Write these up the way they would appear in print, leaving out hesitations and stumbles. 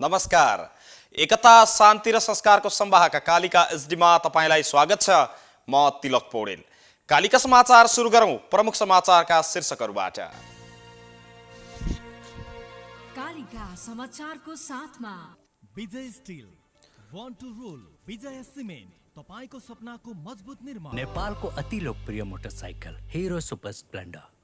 नमस्कार। एकता शान्ति र संस्कारको संवाहक कालिका एसडीमा तपाईलाई स्वागत छ। म तिलक पौडेल। कालिका समाचार सुरु गरौं प्रमुख समाचारका शीर्षकहरूबाट। कालिका समाचारको साथमा Vijay Steel, one to rule, Vijay Cement, तपाईको सपनाको मजबुत निर्माण। नेपालको अति लोकप्रिय मोटरसाइकल हिरो सुपर स्प्लेन्डर।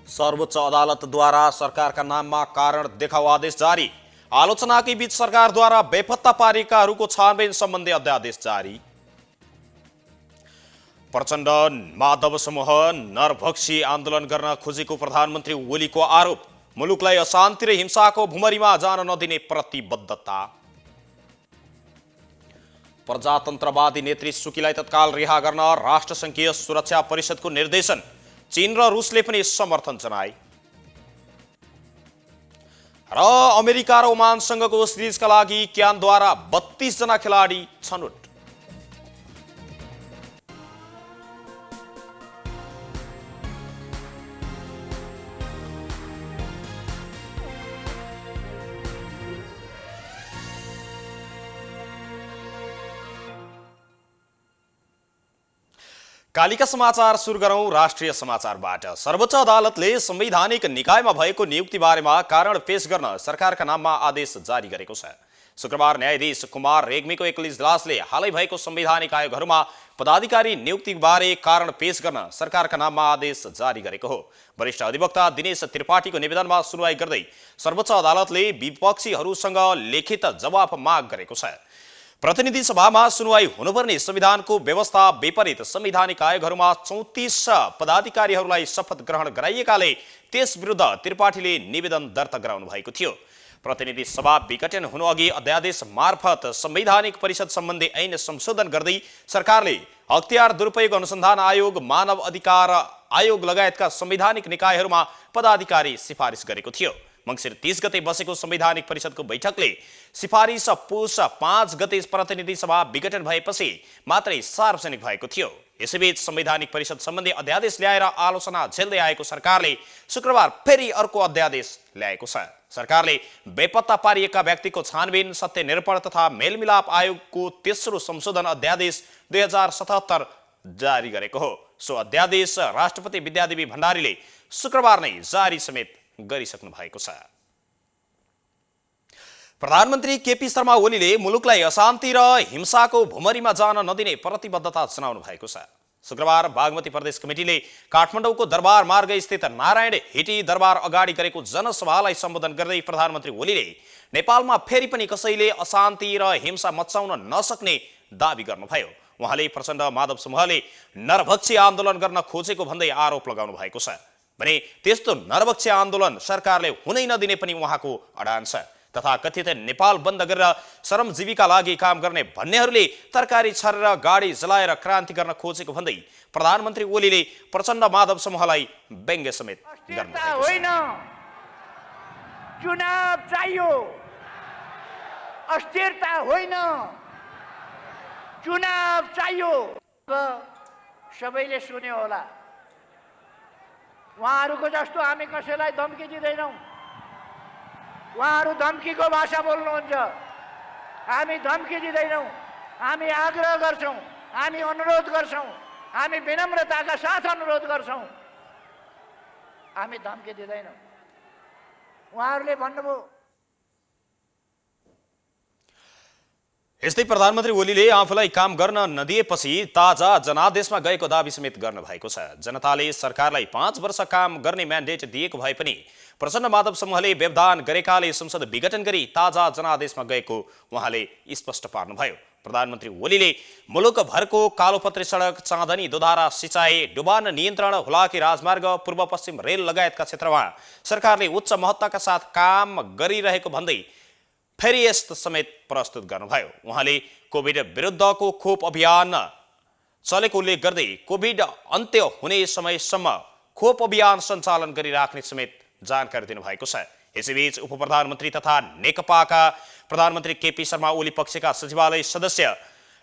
सर्वोच्च अदालतद्वारा सरकारका नाममा कारण देखाउ आदेश जारी। आलोचनाकै बीच सरकारद्वारा बेपत्ता पारिएकाहरूको छानबिन सम्बन्धी अध्यादेश जारी। प्रचण्ड माधव समूह नरभक्षी आन्दोलन गर्न खोजेको प्रधानमन्त्री ओलीको आरोप। मुलुकलाई अशान्ति र हिंसाको भुमरीमा जान नदिने प्रतिबद्धता। प्रजातन्त्रवादी नेत्री सुकीलाई तत्काल रिहा गर्न राष्ट्रसङ्घीय सुरक्षा परिषदको निर्देशन। चीन र रुसले पनि समर्थन जनाए। र अमेरिका र ओमानसँगको सिरिजका लागि क्यानद्वारा 32 जना खेलाडी छनौट। कालिका समाचार सुरु गरौं राष्ट्रिय समाचारबाट। सर्वोच्च अदालतले संवैधानिक निकायमा भएको नियुक्ति बारेमा कारण पेश गर्न सरकारका नाममा आदेश जारी गरेको छ। शुक्रबार न्यायाधीश कुमार रेग्मीको एकल इजलासले हालै भएको संवैधानिक आयोगहरूमा पदाधिकारी नियुक्ति बारे कारण पेश गर्न सरकारका नाममा आदेश जारी गरेको हो। वरिष्ठ अधिवक्ता दिनेश त्रिपाठीको निवेदनमा सुनवाई गर्दै सर्वोच्च अदालतले विपक्षीहरूसँग लिखित जवाफ माग गरेको छ। प्रतिनिधि सभामा सुनवाई हुनुपर्ने संविधानको व्यवस्था विपरीत संवैधानिक आयोगहरूमा 34 पदाधिकारीहरूलाई शपथ ग्रहण गराइएकाले त्यस विरुद्ध त्रिपाठीले निवेदन दर्ता गराउनु भएको थियो। प्रतिनिधि सभा विघटन हुनुअघि अध्यादेश मार्फत संवैधानिक परिषद सम्बन्धी ऐन संशोधन गर्दै सरकारले अख्तियार दुरुपयोग अनुसन्धान आयोग, मानव अधिकार आयोग लगायतका संवैधानिक निकायहरूमा पदाधिकारी सिफारिस गरेको थियो। मङ्सिर 30 गते बसेको संवैधानिक परिषदको बैठकले सिफारिस पुष 5 गते प्रतिनिधि सभा विघटन भएपछि मात्रै सार्वजनिक भएको थियो। यसैबीच संवैधानिक परिषद सम्बन्धी अध्यादेश ल्याएर आलोचना झेल्दै आएको सरकारले शुक्रबार फेरि अर्को अध्यादेश ल्याएको छ। सरकारले बेपत्ता पारिएका व्यक्तिको छानबिन, सत्य निरूपण तथा मेलमिलाप आयोगको तेस्रो संशोधन अध्यादेश 2077 जारी गरेको हो। सो अध्यादेश राष्ट्रपति विद्यादेवी भण्डारीले शुक्रबार नै जारी समेत गरिसक्नु भएको छ। प्रधानमन्त्री केपी शर्मा ओलीले मुलुकलाई अशान्ति र हिंसाको भुमरीमा जान नदिने प्रतिबद्धता जनाउनु भएको छ। शुक्रबार बागमती प्रदेश कमिटीले काठमाडौँको दरबार मार्ग स्थित नारायण हिटी दरबार अगाडि गरेको जनसभालाई सम्बोधन गर्दै प्रधानमन्त्री ओलीले नेपालमा फेरि पनि कसैले अशान्ति र हिंसा मचाउन नसक्ने दावी गर्नुभयो। उहाँले प्रचण्ड माधव समूहले नरभक्षी आन्दोलन गर्न खोजेको भन्दै आरोप लगाउनु भएको छ भने त्यस्तो नरभक्षी आन्दोलन सरकारले हुनै नदिने पनि उहाँको अडान छ। तथा कथित नेपाल बन्द गरेर श्रमजीवीका लागि काम गर्ने भन्नेहरूले तरकारी छरेर गाडी जलाएर क्रान्ति गर्न खोजेको भन्दै प्रधानमन्त्री ओलीले प्रचण्ड माधव समूहलाई व्यङ्ग्य समेत गर्नुभएको होइन। चुनाव चाहियो, अस्थिरता होइन, चुनाव चाहियो। सबैले सुन्यो होला, उहाँहरूको जस्तो हामी कसैलाई धम्की दिँदैनौँ। उहाँहरू धम्कीको भाषा बोल्नुहुन्छ, हामी धम्की दिँदैनौँ। हामी आग्रह गर्छौँ, हामी अनुरोध गर्छौँ, हामी विनम्रताका साथ अनुरोध गर्छौँ। हामी धम्की दिँदैनौँ। उहाँहरूले भन्नुभयो। यस्तै प्रधानमन्त्री ओलीले आफूलाई काम गर्न नदिएपछि ताजा जनादेशमा गएको दावी समेत गर्नु भएको छ। जनताले सरकारलाई 5 वर्ष काम गर्ने म्यान्डेट दिएको भए पनि प्रचण्ड माधव समूहले व्यवधान गरेकाले संसद विघटन गरी ताजा जनादेशमा गएको उहाँले स्पष्ट पार्नुभयो। प्रधानमन्त्री ओलीले मुलुकभरको कालोपत्री सडक, चाँदनी दोधारा सिँचाइ, डुबान नियन्त्रण, हुलाकी राजमार्ग, पूर्व पश्चिम रेल लगायतका क्षेत्रमा सरकारले उच्च महत्त्वका साथ काम गरिरहेको भन्दै फेरि यस्तो समेत प्रस्तुत गर्नुभयो। उहाँले कोभिड विरुद्धको खोप अभियान चलेको उल्लेख गर्दै कोभिड अन्त्य हुने समयसम्म खोप अभियान सञ्चालन गरिराख्ने समेत जानकारी दिनुभएको छ। यसैबीच उपप्रधानमन्त्री तथा नेकपाका प्रधानमन्त्री केपी शर्मा ओली पक्षका सचिवालय सदस्य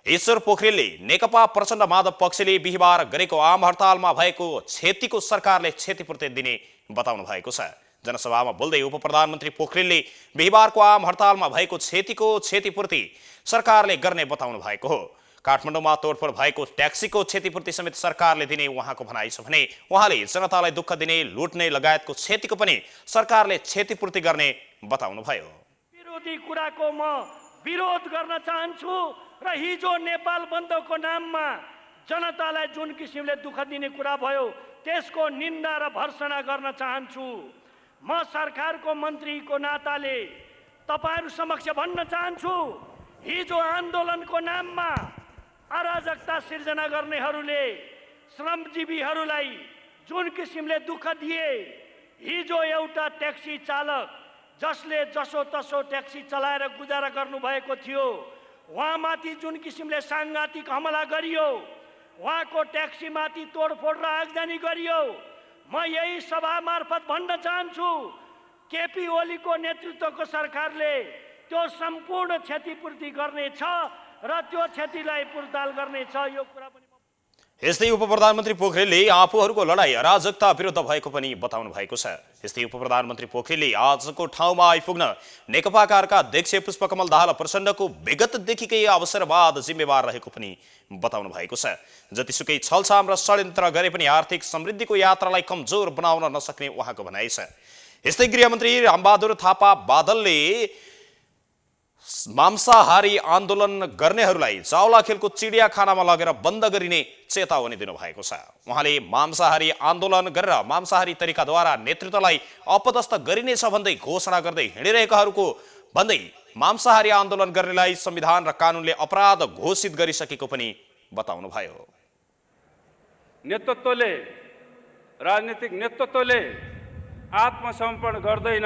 ईश्वर पोखरेलले नेकपा प्रचण्ड माधव पक्षले बिहिबार गरेको आम हडतालमा भएको क्षतिको सरकारले क्षतिपूर्ति दिने बताउनु भएको छ। जनसभामा बोल्दै उप प्रधानमन्त्री पोखरेलले बिहिबारको आम हडतालमा भएको क्षतिको क्षतिपूर्ति सरकारले गर्ने बताउनु भएको हो। काठमाडौँमा तोडफोड भएको ट्याक्सीको क्षतिपूर्ति समेत सरकारले दिने उहाँको भनाइ छ भने उहाँले जनतालाई दुःख दिने, लुट्ने लगायतको क्षतिको पनि सरकारले क्षतिपूर्ति गर्ने बताउनु भयो। विरोधी कुराको म विरोध गर्न चाहन्छु र हिजो नेपाल बन्दको नाममा जनतालाई जुन किसिमले दुःख दिने कुरा भयो त्यसको निन्दा र भर्त्सना गर्न चाहन्छु। म सरकारको मन्त्रीको नाताले तपाईहरु समक्ष भन्न चाहन्छु, हिजो आन्दोलनको नाममा अराजकता सिर्जना गर्नेहरूले श्रमजीवीहरूलाई जुन किसिमले दुःख दिए, हिजो एउटा ट्याक्सी चालक जसले जसो तसो ट्याक्सी चलाएर गुजारा गर्नुभएको थियो, उहाँमाथि जुन किसिमले साङ्घातिक हमला गरियो, उहाँको ट्याक्सीमाथि तोडफोड र आगजनी गरियो, म यही सभा मार्फत भन्न चाहन्छु केपी ओलीको नेतृत्वको सरकारले त्यो सम्पूर्ण क्षतिपूर्ति गर्नेछ र त्यो क्षतिलाई पुर्ताल गर्नेछ। यो कुरा पनि यस्तै उप प्रधानमन्त्री पोखरेलले आफूहरूको लडाई अराजकता विरुद्ध भएको पनि बताउनु भएको छ। यस्तै उप प्रधानमन्त्री पोखरेलले आजको ठाउँमा आइपुग्न नेकपाका अध्यक्ष पुष्पकमल दाहाल प्रचण्डको विगतदेखिकै अवसरवाद जिम्मेवार रहेको पनि बताउनु भएको छ। जतिसुकै छलछाम र षड्यन्त्र गरे पनि आर्थिक समृद्धिको यात्रालाई कमजोर बनाउन नसक्ने उहाँको भनाइ छ। यस्तै गृहमन्त्री रामबहादुर थापा बादलले मांसाहारी आन्दोलन गर्नेहरूलाई चाउलाखेलको चिडियाखानामा लगेर बन्द गरिने चेतावनी दिनुभएको छ। उहाँले मांसाहारी आन्दोलन गरेर मांसाहारी तरिकाद्वारा नेतृत्वलाई अपदस्थ गरिनेछ भन्दै घोषणा गर्दै हिँडिरहेकाहरूको भन्दै मांसाहारी आन्दोलन गर्नेलाई संविधान र कानुनले अपराध घोषित गरिसकेको पनि बताउनु भयो। नेतृत्वले, राजनीतिक नेतृत्वले आत्मसमर्पण गर्दैन,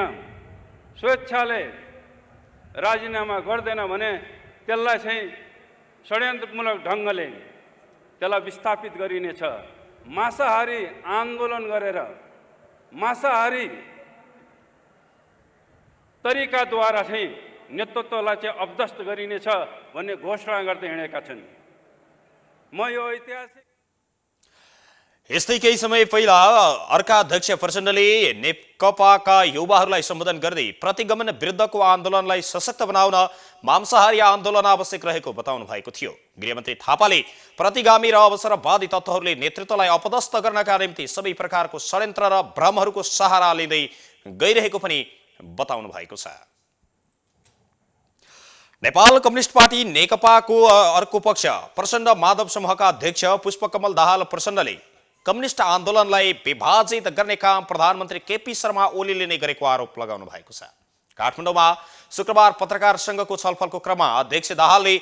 स्वेच्छाले राजीनामा गर्दैन भने त्यसलाई चाहिँ षड्यन्त्रमूलक ढङ्गले त्यसलाई विस्थापित गरिनेछ। मांसाहारी आन्दोलन गरेर मांसाहारी तरिकाद्वारा चाहिँ नेतृत्वलाई चाहिँ अपदस्थ गरिनेछ भन्ने घोषणा गर्दै हिँडेका छन्। म यो ऐतिहासिक यस्तै केही समय पहिला अर्का अध्यक्ष प्रचण्डले नेकपाका युवाहरूलाई सम्बोधन गर्दै प्रतिगमन विरुद्धको आन्दोलनलाई सशक्त बनाउन मांसाहारी आन्दोलन आवश्यक रहेको बताउनु भएको थियो। गृहमन्त्री थापाले प्रतिगामी र अवसरवादी तत्त्वहरूले नेतृत्वलाई अपदस्थ गर्नका निम्ति सबै प्रकारको षड्यन्त्र र भ्रमहरूको सहारा लिँदै गइरहेको पनि बताउनु भएको छ। नेपाल कम्युनिस्ट पार्टी नेकपाको अर्को पक्ष प्रचण्ड माधव समूहका अध्यक्ष पुष्पकमल दाहाल प्रचण्डले कम्युनिस्ट आन्दोलनलाई विभाजित गर्ने काम प्रधानमन्त्री केपी शर्मा ओलीले नै गरेको आरोप लगाउनु भएको छ। काठमाडौँमा शुक्रबार पत्रकार संघको छलफलको क्रममा अध्यक्ष दाहालले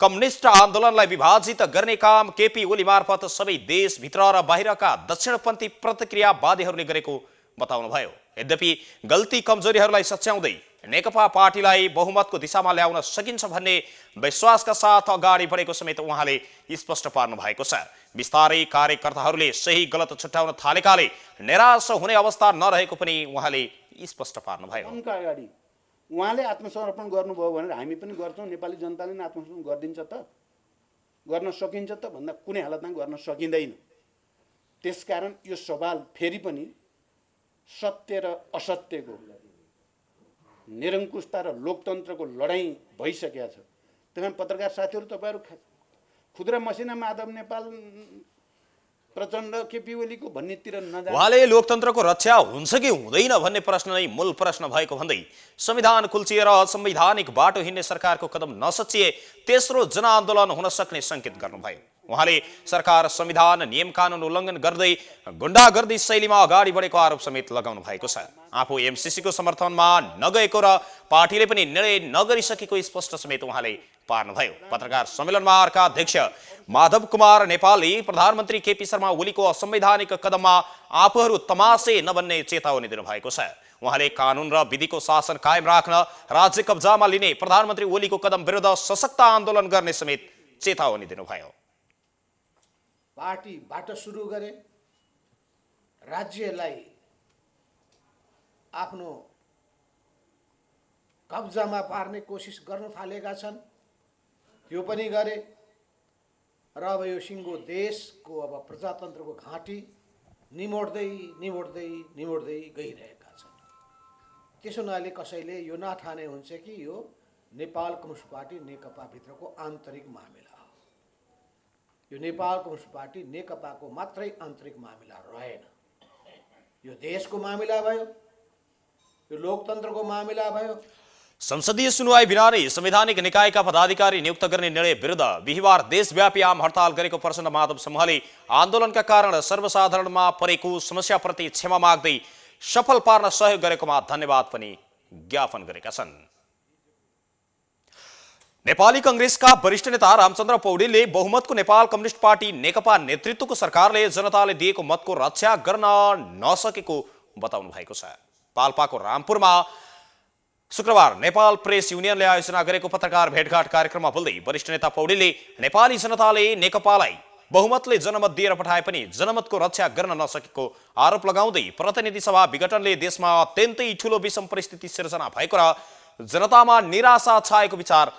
कम्युनिस्ट आन्दोलनलाई विभाजित गर्ने काम केपी ओली मार्फत सबै देशभित्र र बाहिरका दक्षिणपन्थी प्रतिक्रियावादीहरूले गरेको बताउनुभयो। यद्यपि गल्ती कमजोरीहरूलाई सच्याउँदै नेकपा पार्टीलाई बहुमतको दिशामा ल्याउन सकिन्छ भन्ने विश्वासका साथ अगाडि बढेको समेत उहाँले स्पष्ट पार्नु भएको छ। बिस्तारै कार्यकर्ताहरूले सही गलत छुट्याउन थालेकाले निराश हुने अवस्था नरहेको पनि उहाँले स्पष्ट पार्नुभयो। उनका अगाडि उहाँले आत्मसमर्पण गर्नुभयो भनेर हामी पनि गर्छौँ, नेपाली जनताले नै आत्मसमर्पण गरिदिन्छ त, गर्न सकिन्छ त भन्दा कुनै हालतमा गर्न सकिँदैन। त्यसकारण यो सवाल फेरि पनि सत्य र असत्यको, निरङ्कुशता र लोकतन्त्रको लडाईँ भइसकेको छ। त्यसमा पत्रकार साथीहरू तपाईँहरू खुद्रा मसिना माधव नेपाल प्रचण्ड केपी ओलीको भन्नेतिर नजानु। उहाँले लोकतन्त्रको रक्षा हुन्छ कि हुँदैन भन्ने प्रश्न नै मूल प्रश्न भएको भन्दै संविधान कुल्चिएर असंवैधानिक बाटो हिँड्ने सरकारको कदम नसचिए तेस्रो जनआन्दोलन हुन सक्ने संकेत गर्नुभयो। उहाँले सरकार संविधान नियम कानुन उल्लङ्घन गर्दै गुण्डागर्दी शैलीमा अगाडि बढेको आरोप समेत लगाउनु भएको छ। आफू एमसीसीको समर्थनमा नगएको र पार्टीले पनि निर्णय नगरिसकेको स्पष्ट समेत उहाँले पार्नुभयो। पत्रकार सम्मेलनमा अर्का अध्यक्ष माधव कुमार नेपालले प्रधानमन्त्री केपी शर्मा ओलीको असंवैधानिक कदममा आफूहरू तमासे नबन्ने चेतावनी दिनुभएको छ। उहाँले कानुन र विधिको शासन कायम राख्न राज्य कब्जामा लिने प्रधानमन्त्री ओलीको कदम विरुद्ध सशक्त आन्दोलन गर्ने समेत चेतावनी दिनुभयो। पार्टीबाट सुरु गरे, राज्यलाई आफ्नो कब्जामा पार्ने कोसिस गर्न थालेका छन्, त्यो पनि गरे। र अब यो सिङ्गो देशको अब प्रजातन्त्रको घाँटी निमोड्दै निमोड्दै निमोड्दै गइरहेका छन्। त्यसो हुनाले कसैले यो नठाने हुन्छ कि यो नेपाल कम्युनिस्ट पार्टी नेकपाभित्रको आन्तरिक मामिला हो। यो नेपाल कम्युनिस्ट पार्टी नेकपाको मात्रै आन्तरिक मामिला रहेन, यो देशको मामिला भयो, यो लोकतन्त्रको मामिला भयो। संसदीय सुनवाई बिना नै संवैधानिक निकायका पदाधिकारी नियुक्त गर्ने निर्णय विरुद्ध बिहिबार देशव्यापी आम हडताल गरेको प्रचण्ड माधव समूहले आन्दोलनका कारण सर्वसाधारणमा परेको समस्याप्रति क्षमा माग्दै सफल पार्न सहयोग गरेकोमा धन्यवाद पनि ज्ञापन गरेका छन्। नेपाली कांग्रेसका वरिष्ठ नेता रामचन्द्र पौडेलले बहुमतको नेपाल कम्युनिस्ट पार्टी नेकपा नेतृत्वको सरकारले जनताले दिएको मतको रक्षा गर्न नसकेको बताउनु भएको छ। पाल्पाको रामपुरमा शुक्रबार नेपाल प्रेस युनियनले आयोजना गरेको पत्रकार भेटघाट कार्यक्रममा बोल्दै वरिष्ठ नेता पौडेलले नेपाली जनताले नेकपालाई बहुमतले जनमत दिएर पठाए पनि जनमतको रक्षा गर्न नसकेको आरोप लगाउँदै प्रतिनिधि सभा विघटनले देशमा अत्यन्तै ठूलो विषम परिस्थिति सिर्जना भएको र जनतामा निराशा छाएको विचार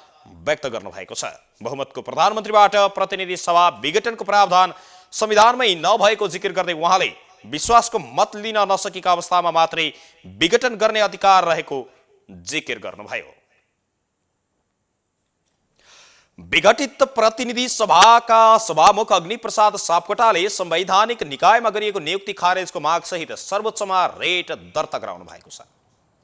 व्यक्त गर्नु भएको छ। बहुमतको प्रधानमन्त्रीबाट प्रतिनिधि सभा विघटनको प्रावधान संविधानमै नभएको जिकिर गर्दै उहाँले विश्वासको मत लिन नसकेका अवस्थामा मात्रै विघटन गर्ने अधिकार रहेको जिकिर गर्नुभयो। विघटित प्रतिनिधि सभाका सभामुख अग्निप्रसाद सापकोटाले संवैधानिक निकायमा गरिएको नियुक्ति खारेजको माग सहित सर्वोच्चमा रेट दर्ता गराउनु भएको छ।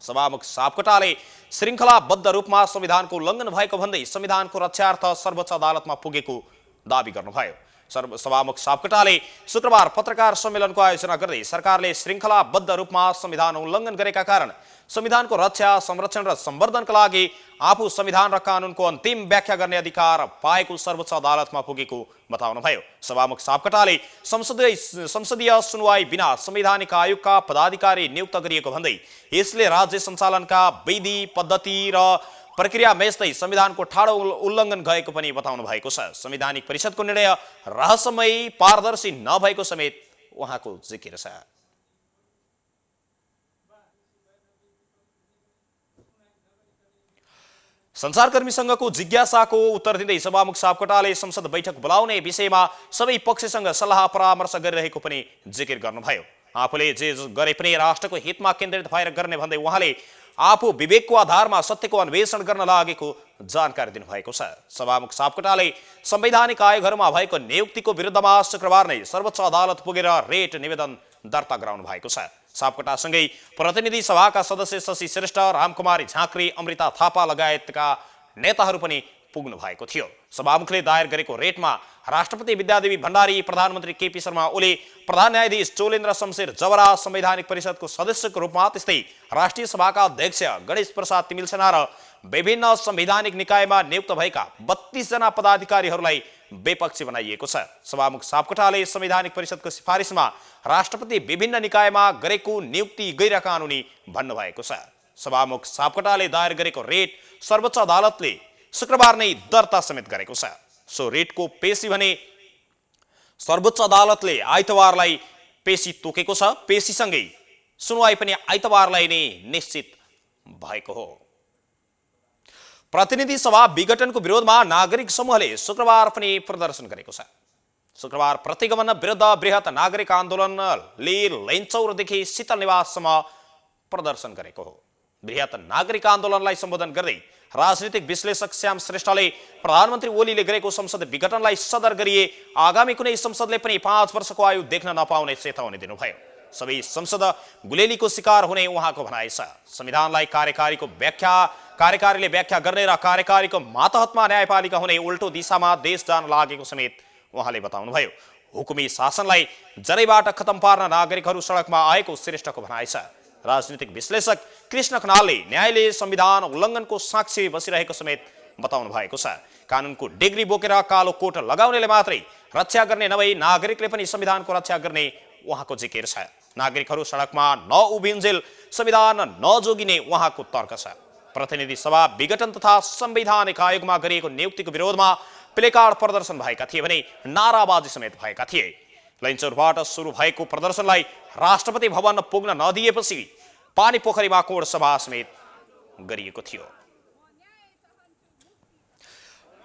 सभामुख सापकोटाले श्रृङ्खलाबद्ध रूपमा संविधानको उल्लङ्घन भएको भन्दै संविधानको रक्षार्थ सर्वोच्च अदालतमा पुगेको दावी गर्नुभयो। सभामुख सापकोटाले शुक्रबार पत्रकार सम्मेलनको आयोजना गर्दै सरकारले श्रृङ्खलाबद्ध रूपमा संविधान उल्लङ्घन गरेका कारण संविधानको रक्षा संरक्षण र सम्वर्धनका लागि आफू संविधान र कानूनको अन्तिम व्याख्या गर्ने अधिकार पाएको सर्वोच्च अदालतमा पुगेको बताउनुभयो। सभामुख सापकोटाले संसदीय सुनवाई बिना संवैधानिक आयोगका पदाधिकारी नियुक्त गरिएको भन्दै यसले राज्य सञ्चालनका विधि पद्धति र प्रक्रिया मेच्दै संविधानको ठाडो उल्लङ्घन गएको पनि बताउनु भएको छ। संवैधानिक परिषदको निर्णय रहस्यमय पारदर्शी नभएको समेत उहाँको जिकिर छ। संचारकर्मी संघको जिज्ञासाको उत्तर दिँदै सभामुख सापकोटाले संसद बैठक बोलाउने विषयमा सबै पक्षसँग सल्लाह परामर्श गरिरहेको पनि जिकिर गर्नुभयो। आफूले जे गरे पनि राष्ट्रको हितमा केन्द्रित भएर गर्ने भन्दै उहाँले आफू विवेकको आधारमा सत्यको अन्वेषण गर्न लागेको जानकारी दिनुभएको छ। सभामुख सापकोटाले संवैधानिक आयोगहरूमा भएको नियुक्तिको विरुद्धमा शुक्रबार नै सर्वोच्च अदालत पुगेर रेट निवेदन दर्ता गराउनु भएको छ। सापकोटासँगै प्रतिनिधि सभाका सदस्य शशि श्रेष्ठ, रामकुमारी झाँक्री, अमृता थापा लगायतका नेताहरू पनि पुग्नु भएको थियो। सभामुखले दायर गरेको रेटमा राष्ट्रपति विद्यादेवी भण्डारी, प्रधानमन्त्री केपी शर्मा ओली, प्रधान न्यायाधीश चोलेन्द्र शमशेर जवरा, संवैधानिक परिषदको सदस्यको रूपमा त्यस्तै राष्ट्रिय सभाका अध्यक्ष गणेश प्रसाद तिमिलसेना र विभिन्न संवैधानिक निकायमा नियुक्त भएका 32 जना पदाधिकारीहरूलाई बेपक्षी बनाइएको छ। सभामुख सापकोटाले संवैधानिक परिषदको सिफारिसमा राष्ट्रपति विभिन्न निकायमा गरेको नियुक्ति गैर कानुनी भन्नुभएको छ। सभामुख सापकोटाले दायर गरेको रेट सर्वोच्च अदालतले शुक्रबार नै दर्ता समेत गरेको छ। सो रेटको पेशी भने सर्वोच्च अदालतले आइतबारलाई पेशी तोकेको छ। पेशीसँगै सुनवाई पनि आइतबारलाई नै निश्चित भएको हो। प्रतिनिधि सभा विघटनको विरोधमा नागरिक समूहले शुक्रबार पनि प्रदर्शन गरेको छ। शुक्रबार प्रतिगमन विरुद्ध बृहत नागरिक आन्दोलनले लैनचौरदेखि शीतल निवाससम्म प्रदर्शन गरेको हो। बृहत नागरिक आन्दोलनलाई सम्बोधन गर्दै राजनीतिक विश्लेषक श्याम श्रेष्ठले प्रधानमन्त्री ओलीले गरेको संसद विघटनलाई सदर गरिए आगामी कुनै संसदले पनि 5 वर्षको आयु देख्न नपाउने चेतावनी दिनुभयो। सबै संसद गुलेलीको शिकार हुने उहाँको भनाइ छ। संविधानलाई कार्यकारीले व्याख्या गर्ने र कार्यकारीको मातहतमा न्यायपालिका हुने उल्टो दिशामा देश जान लागेको समेत उहाँले बताउनुभयो। हुकुमी शासनलाई जरैबाट खतम पार्न नागरिकहरू सडकमा आएको श्रेष्ठको भनाइ छ। राजनीतिक विश्लेषक कृष्ण खनालले न्यायले संविधान उल्लङ्घनको साक्षी बसिरहेको समेत बताउनु भएको छ। कानुनको डिग्री बोकेर कालो कोट लगाउनेले मात्रै रक्षा गर्ने नभई नागरिकले पनि संविधानको रक्षा गर्ने उहाँको जिकिर छ। नागरिकहरू सडकमा नउभिन्जेल संविधान नजोगिने उहाँको तर्क छ। प्रतिनिधि सभा विघटन तथा संवैधानिक आयोगमा गरिएको नियुक्तिको विरोधमा प्लेकार्ड प्रदर्शन भएका थिए भने नाराबाजी समेत भएका थिए। लैनचौरबाट सुरु भएको प्रदर्शनलाई राष्ट्रपति भवन पुग्न नदिएपछि पानी पोखरीमा कोड सभा समेत गरिएको थियो।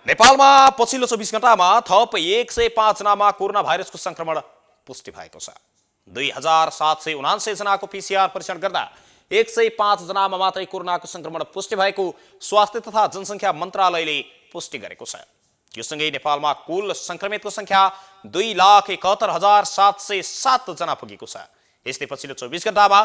नेपालमा पछिल्लो 24 घण्टामा थप 105 जनामा कोरोना भाइरसको संक्रमण पुष्टि भएको छ। 2779 जनाको पीसीआर परीक्षण गर्दा 105 जनामा मात्रै कोरोनाको संक्रमण पुष्टि भएको स्वास्थ्य तथा जनसङ्ख्या मन्त्रालयले पुष्टि गरेको छ। यो सँगै नेपालमा कुल संक्रमितको संख्या 2,71,707 जना पुगेको छ। यस्तै पछिल्लो 24 घण्टामा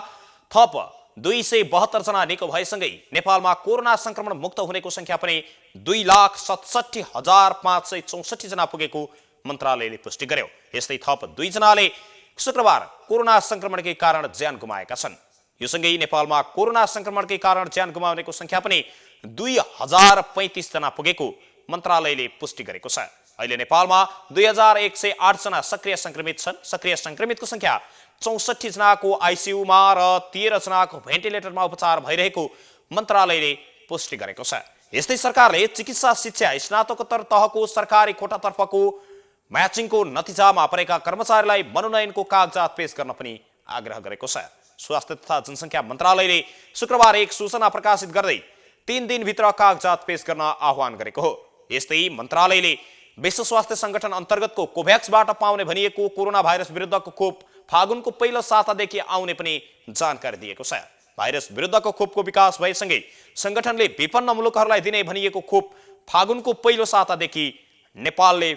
थप 272 जना निको भएसँगै नेपालमा कोरोना संक्रमण मुक्त हुनेको संख्या पनि 2,67,564 जना पुगेको मन्त्रालयले पुष्टि गर्यो। यस्तै थप 2 जनाले शुक्रबार कोरोना संक्रमणकै कारण ज्यान गुमाएका छन्। यो सँगै नेपालमा कोरोना संक्रमणकै कारण ज्यान गुमाउनेको संख्या पनि 2035 जना पुगेको मन्त्रालयले पुष्टि गरेको छ। अहिले नेपालमा 2108 जना सक्रिय संक्रमित छन्। सक्रिय संक्रमितको संख्या 64 जनाको आइसियुमा र 13 जनाको भेन्टिलेटरमा उपचार भइरहेको मन्त्रालयले पुष्टि गरेको छ। यस्तै सरकारले चिकित्सा शिक्षा स्नातकोत्तर तहको सरकारी कोटातर्फको म्याचिङको नतिजामा परेका कर्मचारीलाई मनोनयनको कागजात पेश गर्न पनि आग्रह गरेको छ। स्वास्थ्य तथा जनसङ्ख्या मन्त्रालयले शुक्रबार एक सूचना प्रकाशित गर्दै 3 दिनभित्र कागजात पेश गर्न आह्वान गरेको हो। यस्तै मन्त्रालयले विश्व स्वास्थ्य संगठन अन्तर्गतको कोभ्याक्सबाट पाउने भनिएको कोरोना भाइरस विरुद्धको खोप फागुनको पहिलो सातादेखि आउने पनि जानकारी दिएको छ। भाइरस विरुद्धको खोपको विकास भएसँगै संगठनले विपन्न मुलुकहरूलाई दिने भनिएको खोप फागुनको पहिलो सातादेखि नेपालले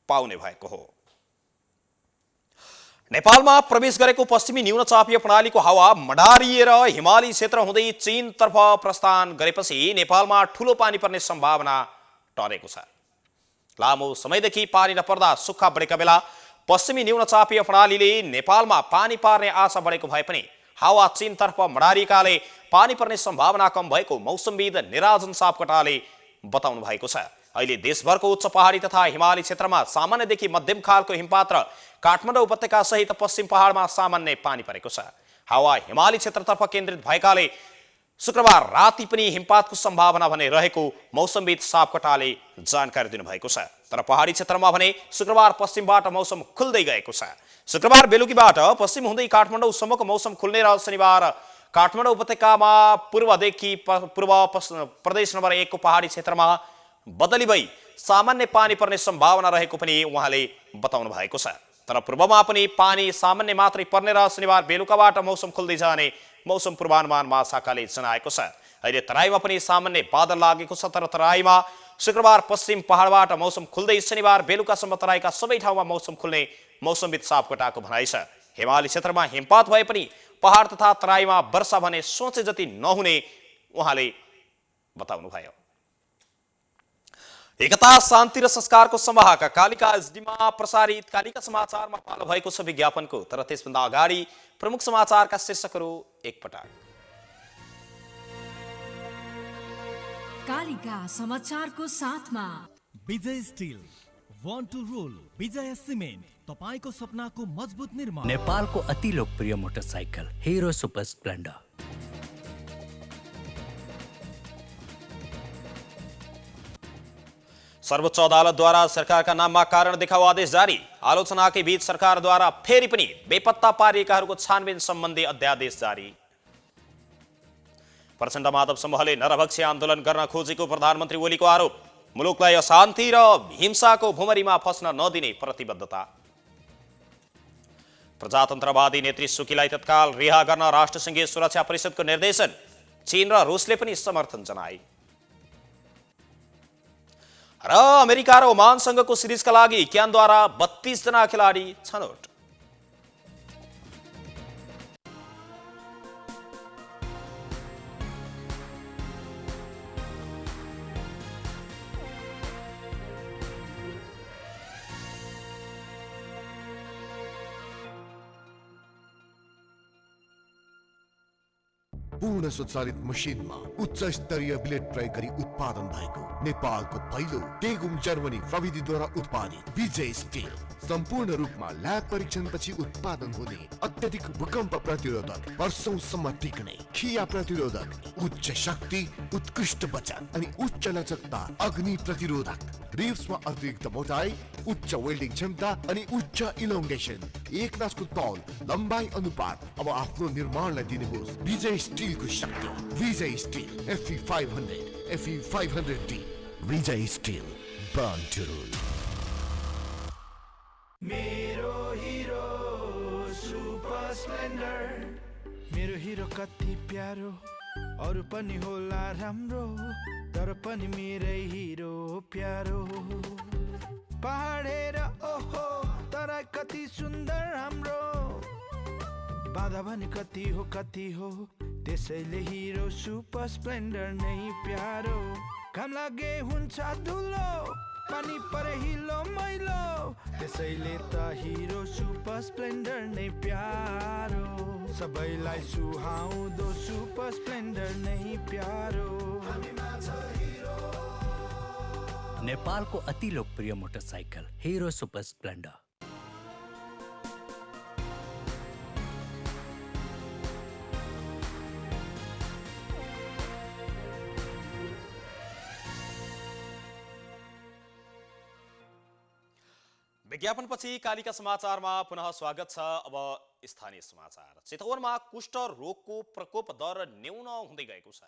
पाउने भएको हो। नेपालमा प्रवेश गरेको पश्चिमी न्यूनचापीय प्रणालीको हावा मडारिएर हिमाली क्षेत्र हुँदै चीनतर्फ प्रस्थान गरेपछि नेपालमा ठूलो पानी पर्ने सम्भावना टरेको छ। लामो समयदेखि पानी नपर्दा सुक्खा बढेका बेला पश्चिमी न्यूनचापीय प्रणालीले नेपालमा पानी पार्ने आशा बढेको भए पनि हावा चीनतर्फ मडारिएकाले पानी पर्ने सम्भावना कम भएको मौसमविद निराजन सापकोटाले बताउनु भएको छ। अहिले देशभरको उच्च पहाडी तथा हिमाली क्षेत्रमा सामान्यदेखि मध्यम खालको हिमपात र काठमाडौँ उपत्यका सहित पश्चिम पहाडमा सामान्य पानी परेको छ। हावा हिमाली क्षेत्रतर्फ केन्द्रित भएकाले शुक्रबार राति पनि हिमपातको सम्भावना भने रहेको मौसमविद सापकोटाले जानकारी दिनुभएको छ। तर पहाडी क्षेत्रमा भने शुक्रबार पश्चिमबाट मौसम खुल्दै गएको छ। शुक्रबार बेलुकीबाट पश्चिम हुँदै काठमाडौँसम्मको मौसम खुल्ने र शनिबार काठमाडौँ उपत्यकामा पूर्वदेखि पूर्व प्रदेश नम्बर 1 को पहाडी क्षेत्रमा बदली भई सामान्य पानी पर्ने सम्भावना रहेको पनि उहाँले बताउनु भएको छ। तर पूर्वमा पनि पानी सामान्य मात्रै पर्ने र शनिबार बेलुकाबाट मौसम खुल्दै जाने मौसम पूर्वानुमान महाशाखाले जनाएको छ। अहिले तराईमा पनि सामान्य बादल लागेको छ। तर तराईमा शुक्रबार पश्चिम पहाडबाट मौसम खुल्दै शनिबार बेलुकासम्म तराईका सबै ठाउँमा मौसम खुल्ने मौसमविद सापकोटाको भनाइ छ। हिमाली क्षेत्रमा हिमपात भए पनि पहाड तथा तराईमा वर्षा भने सोचे जति नहुने उहाँले बताउनुभयो। एकता शान्ति र संस्कारको संवाहक कालिका एसडीमा प्रसारित कालिका समाचारमा पालो भएको छ विज्ञापनको। तर त्यसभन्दा अगाडि प्रमुख समाचारका शीर्षकहरू एकपटक। कालिका समाचारको साथमा Vijay Steel, want to roll, Vijay Cement, तपाईको सपनाको मजबुत निर्माण। नेपालको अति लोकप्रिय मोटरसाइकल हिरो सुपर स्प्लेन्डर। सर्वोच्च अदालतद्वारा सरकारका नाममा कारण देखाउ आदेश जारी। आलोचनाकै बीच सरकारद्वारा फेरि पनि बेपत्ता पारिएकाहरूको छानबिन सम्बन्धी अध्यादेश जारी। प्रचण्ड माधव समूहले नरभक्षी आन्दोलन गर्न खोजेको प्रधानमन्त्री ओलीको आरोप। मुलुकलाई अशान्ति र हिंसाको भुमरीमा फस्न नदिने प्रतिबद्धता। प्रजातन्त्रवादी नेत्री सुकीलाई तत्काल रिहा गर्न राष्ट्रसङ्घीय सुरक्षा परिषदको निर्देशन। चीन र रुसले पनि समर्थन जनाए। र अमेरिका र ओमानसँगको सिरिजका लागि क्यानद्वारा 32 जना खेलाडी छनौट। पूर्ण स्वचालित मसिनमा उच्च स्तरीय ब्लेड प्रयोग गरी उत्पादन भएको नेपालको पहिलो टेगुम जर्मनी प्रविधिद्वारा उत्पादित विजय स्टिल सम्पूर्ण रूपमा ल्याब परीक्षणपछि उत्पादन हुने अत्यधिक भूकम्प प्रतिरोधक, वर्षौंसम्म टिक्ने, खिया प्रतिरोधक, उच्च शक्ति, उत्कृष्ट वजन अनि उच्च लचकता, अग्नि प्रतिरोधक, रिब्समा अतिरिक्त मोटाई, उच्च वेल्डिङ क्षमता अनि उच्च इलोङ्गेसन, एक नासको तौल, लम्बाई अनुपात। अब आफ्नो निर्माणलाई दिनुहोस् विजय स्टिलको शक्ति। Vijay Steel FE 500, FE 500D, Vijay Steel born to rule. मेरो हिरो कति प्यारो, अरू पनि होला राम्रो, तर पनि मेरै हिरो प्यारो। पहाड हेर ओहो, तर कति सुन्दर हाम्रो, बाधा भने कति हो, त्यसैले हिरो सुपर स्प्लेन्डर नै प्यारो। घाम लागे हुन्छ धुलो, पानी परे हिलो मैलो, त्यसैले त हिरो सुपर स्प्लेन्डर नै प्यारो। सबैलाई सुहाउँदो सुपर स्प्लेन्डर नै प्यारो। नेपालको अति लोकप्रिय मोटरसाइकल हिरो सुपर स्प्लेन्डर। विज्ञापनपछि कालिका समाचारमा पुनः स्वागत छ। अब स्थानीय समाचार। चितवनमा कुष्ठ रोगको प्रकोप दर न्यून हुँदै गएको छ।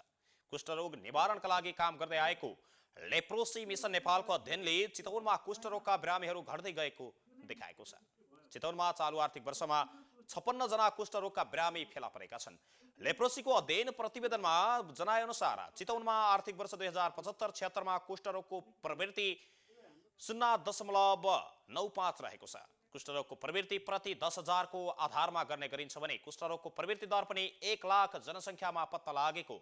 कुष्ठ रोग निवारणका लागि काम गर्दै आएको लेप्रोसी मिसन नेपालको अध्ययनले चितवनमा कुष्ठ रोगका बिरामीहरू घट्दै गएको देखाएको छ। चितवनमा चालु आर्थिक वर्षमा 56 जना कुष्ठ रोगका बिरामी फेला परेका छन्। लेप्रोसीको अध्ययन प्रतिवेदनमा जनाएअनुसार चितवनमा आर्थिक वर्ष 2075-76 मा कुष्ठ रोगको प्रवृत्ति 0.95 रहेको छ। कुष्ठरोगको प्रवृत्ति प्रति 10,000 को आधारमा गर्ने गरिन्छ भने कुष्ठरोगको प्रवृत्ति दर पनि 1 लाख जनसङ्ख्यामा पत्ता लागेको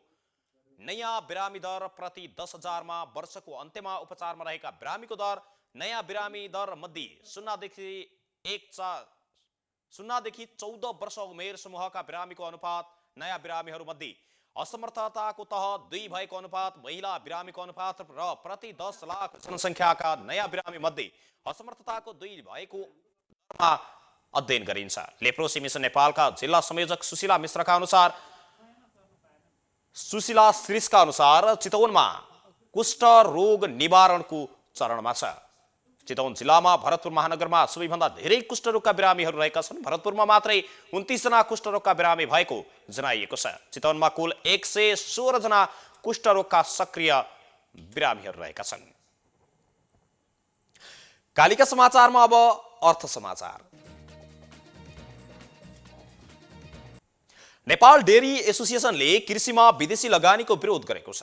नयाँ बिरामी दर प्रति 10,000 मा वर्षको अन्त्यमा उपचारमा रहेका बिरामीको दर नयाँ बिरामी दर मध्ये 0 देखि 14 वर्ष उमेर समूहका बिरामीको अनुपात नयाँ बिरामीहरू मध्ये असमर्थताको तह 2 भएको अनुपात महिला बिरामीको अनुपात र प्रति 10 लाख जनसङ्ख्याका नयाँ बिरामी मध्ये असमर्थताको 2 भएको अध्ययन गरिन्छ। लेप्रोसी मिसन नेपालका जिल्ला संयोजक सुशीला श्रीषका अनुसार चितवनमा कुष्ठ रोग निवारणको चरणमा छ। चितवन जिल्लामा भरतपुर महानगरमा सबैभन्दा धेरै कुष्ठरोगका बिरामीहरू रहेका छन्। भरतपुरमा मात्रै 29 जना कुष्ठरोगका बिरामी भएको जनाइएको छ। चितवनमा कुल 116 जना कुष्ठरोगका सक्रिय बिरामीहरू रहेका छन्। कालिका समाचारमा अब अर्थ समाचार। नेपाल डेरी एसोसिएसनले कृषिमा विदेशी लगानीको विरोध गरेको छ।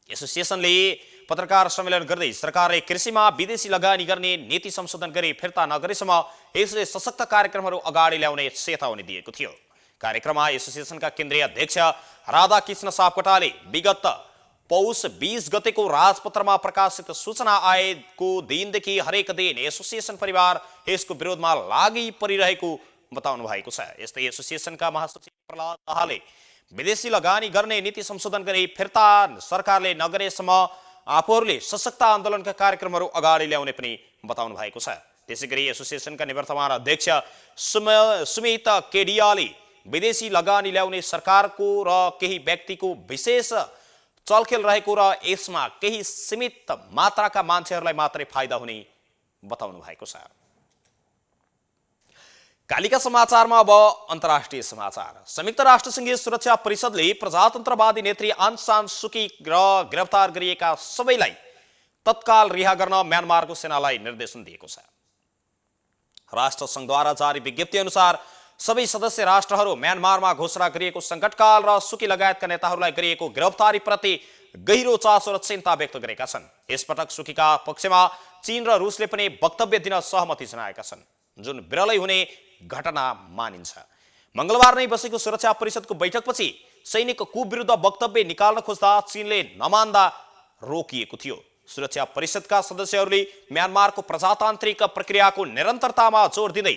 एसोसिएसनले पत्रकार सम्मेलन गर्दै सरकारले कृषिमा विदेशी लगानी गर्ने नीति संशोधन गरी फिर्ता नगरेसम्म यसले सशक्त कार्यक्रमहरू अगाडि ल्याउने चेतावनी दिएको थियो। कार्यक्रममा एसोसिएसनका केन्द्रीय अध्यक्ष राधाकृष्ण सापकोटाले विगत पौष 20 गतेको राजपत्रमा प्रकाशित सूचना आएको दिनदेखि हरेक दिन एसोसिएसन परिवार यसको विरोधमा लागि परिरहेको बताउनु भएको छ। यस्तै एसोसिएसनका महासचिव प्रहलाद दाहालले विदेशी लगानी गर्ने नीति संशोधन गरी फिर्ता सरकारले नगरेसम्म आफूहरूले सशक्त आन्दोलनका कार्यक्रमहरू अगाडि ल्याउने पनि बताउनु भएको छ। त्यसैगरी एसोसिएसनका निवर्तमान अध्यक्ष सुमित केडियाले विदेशी लगानी ल्याउने सरकारको र केही व्यक्तिको विशेष चलखेल रहेको र यसमा केही सीमित मात्राका मान्छेहरूलाई मात्रै फाइदा हुने बताउनु भएको छ। कालिका समाचारमा अब अन्तर्राष्ट्रिय समाचार। संयुक्त राष्ट्रसङ्घीय सुरक्षा परिषदले प्रजातन्त्रवादी नेत्री आङ सान सुकी र गिरफ्तार गरिएका सबैलाई तत्काल रिहा गर्न म्यानमारको सेनालाई निर्देशन दिएको छ। राष्ट्रसङ्घद्वारा जारी विज्ञप्ति अनुसार सबै सदस्य राष्ट्रहरू म्यानमारमा घोषणा गरिएको सङ्कटकाल र सुकी लगायतका नेताहरूलाई गरिएको गिरफ्तारीप्रति गहिरो चासो र चिन्ता व्यक्त गरेका छन्। यसपटक सुकीका पक्षमा चीन र रुसले पनि वक्तव्य दिन सहमति जनाएका छन्, जुन विरलै हुने घटना मानिन्छ। मंगलबार नै बसेको सुरक्षा परिषदको बैठकपछि सैनिक कूप विरुद्ध वक्तव्य निकाल्न खोज्दा चीनले नमान्दा रोकिएको थियो। सुरक्षा परिषदका सदस्यहरूले म्यानमारको प्रजातान्त्रिक प्रक्रियाको निरन्तरतामा जोड दिँदै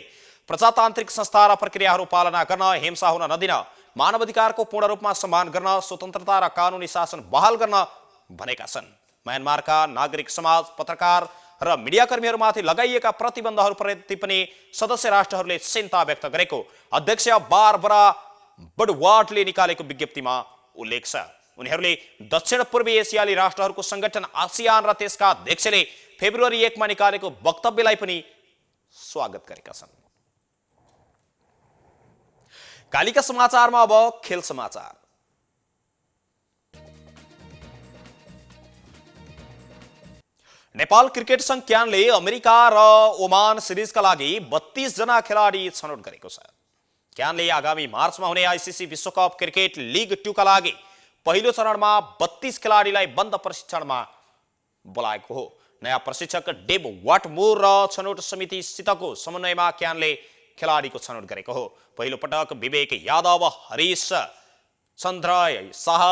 प्रजातान्त्रिक संस्था र प्रक्रियाहरू पालना गर्न, हिंसा हुन नदिन, मानवाधिकारको पूर्ण रूपमा सम्मान गर्न, स्वतन्त्रता र कानुनी शासन बहाल गर्न भनेका छन्। म्यानमारका नागरिक समाज, पत्रकार र मिडियाकर्मीहरूमाथि लगाइएका प्रतिबन्धहरूप्रति पनि सदस्य राष्ट्रहरूले चिन्ता व्यक्त गरेको अध्यक्ष बारबरा बडवार्डले निकालेको विज्ञप्तिमा उल्लेख छ। उनीहरूले दक्षिण पूर्वी एसियाली राष्ट्रहरूको संगठन आसियान र त्यसका अध्यक्षले फेब्रुअरी 1 मा निकालेको वक्तव्यलाई पनि स्वागत गरेका छन्। कालिका समाचारमा अब खेल समाचार। नेपाल क्रिकेट संघ क्यानले अमेरिका र ओमान सिरिजका लागि 32 जना खेलाडी छनौट गरेको छ। क्यानले आगामी मार्चमा हुने आईसीसी विश्वकप क्रिकेट लिग 2 का लागि पहिलो चरणमा 32 खेलाडीलाई बन्द प्रशिक्षणमा बोलाएको हो। नयाँ प्रशिक्षक डेभ वाटमोर र छनौट समितिसितको समन्वयमा क्यानले खेलाडीको छनौट गरेको हो। पहिलो पटक विवेक यादव, हरीश चन्द्र शाह,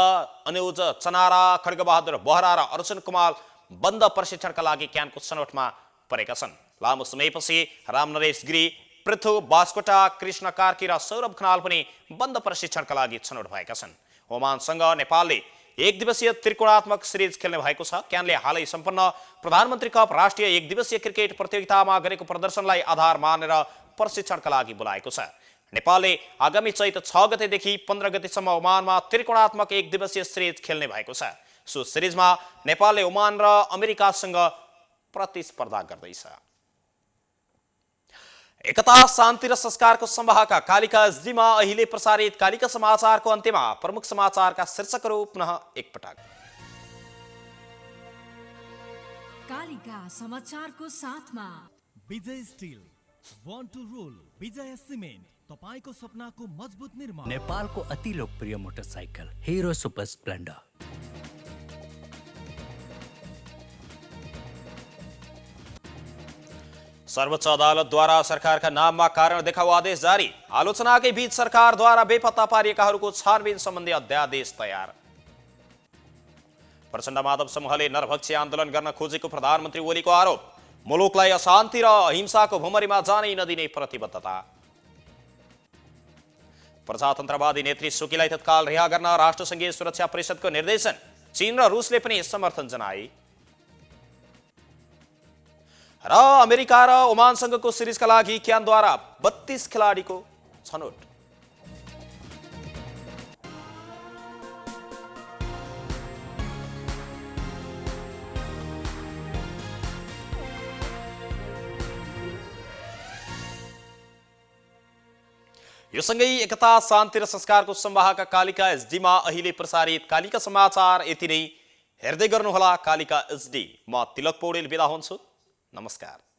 अनुज चनारा, खड्गबहादुर बोहरा र अर्जुन कुमार बन्द प्रशिक्षणका लागि क्यानको छनौटमा परेका छन्। लामो समयपछि रामनरेश गिरी, पृथु बास्कोटा, कृष्ण कार्की र सौरभ खनाल पनि बन्द प्रशिक्षणका लागि छनौट भएका छन्। ओमानसँग नेपालले एक दिवसीय त्रिकोणात्मक सिरिज खेल्ने भएको छ। क्यानले हालै सम्पन्न प्रधानमन्त्री कप राष्ट्रिय एक दिवसीय क्रिकेट प्रतियोगितामा गरेको प्रदर्शनलाई आधार मानेर प्रशिक्षणका लागि बोलाएको छ। नेपालले आगामी चैत 6 गतेदेखि 15 गतेसम्म ओमानमा त्रिकोणात्मक एक दिवसीय सिरिज खेल्ने भएको छ। सो सिरिजमा नेपालले ओमान र अमेरिकासँग प्रतिस्पर्धा गर्दैछ। एकता, शान्ति र संस्कारको संवाहका कालिका एसडीमा अहिले प्रसारित कालिका समाचारको अन्त्यमा प्रमुख समाचारका शीर्षकहरू पुनः एकपटक। कालिका समाचारको साथमा Vijay Steel, want to roll, Vijay Cement, तपाईको सपनाको मजबुत निर्माण। नेपालको अति लोकप्रिय मोटरसाइकल हिरो सुपर स्प्लेन्डर। सर्वोच्च अदालतद्वारा सरकारका नाममा कारण देखाउ आदेश जारी। आलोचनाकै बीच सरकारद्वारा बेपत्ता पारिएकाहरूको छानबिन सम्बन्धी अध्यादेश तयार। प्रचण्ड माधव समूहले नरभक्षी आन्दोलन गर्न खोजेको प्रधानमन्त्री ओलीको आरोप। मुलुकलाई अशान्ति र अहिंसाको भुमरीमा जानै नदिने प्रतिबद्धता। प्रजातन्त्रवादी नेत्री सुकीलाई तत्काल रिहा गर्न राष्ट्रसङ्घीय सुरक्षा परिषदको निर्देशन। चीन र रुसले पनि समर्थन जनाए। र अमेरिका र ओमानसँगको सिरिजका लागि क्यानद्वारा 32 खेलाडीको छनौट। यो सँगै एकता, शान्ति र संस्कारको संवाहका कालिका एसडीमा अहिले प्रसारित कालिका समाचार यति नै। हेर्दै गर्नुहोला कालिका एसडी। म तिलक पौडेल बिदा हुन्छु। नमस्कार।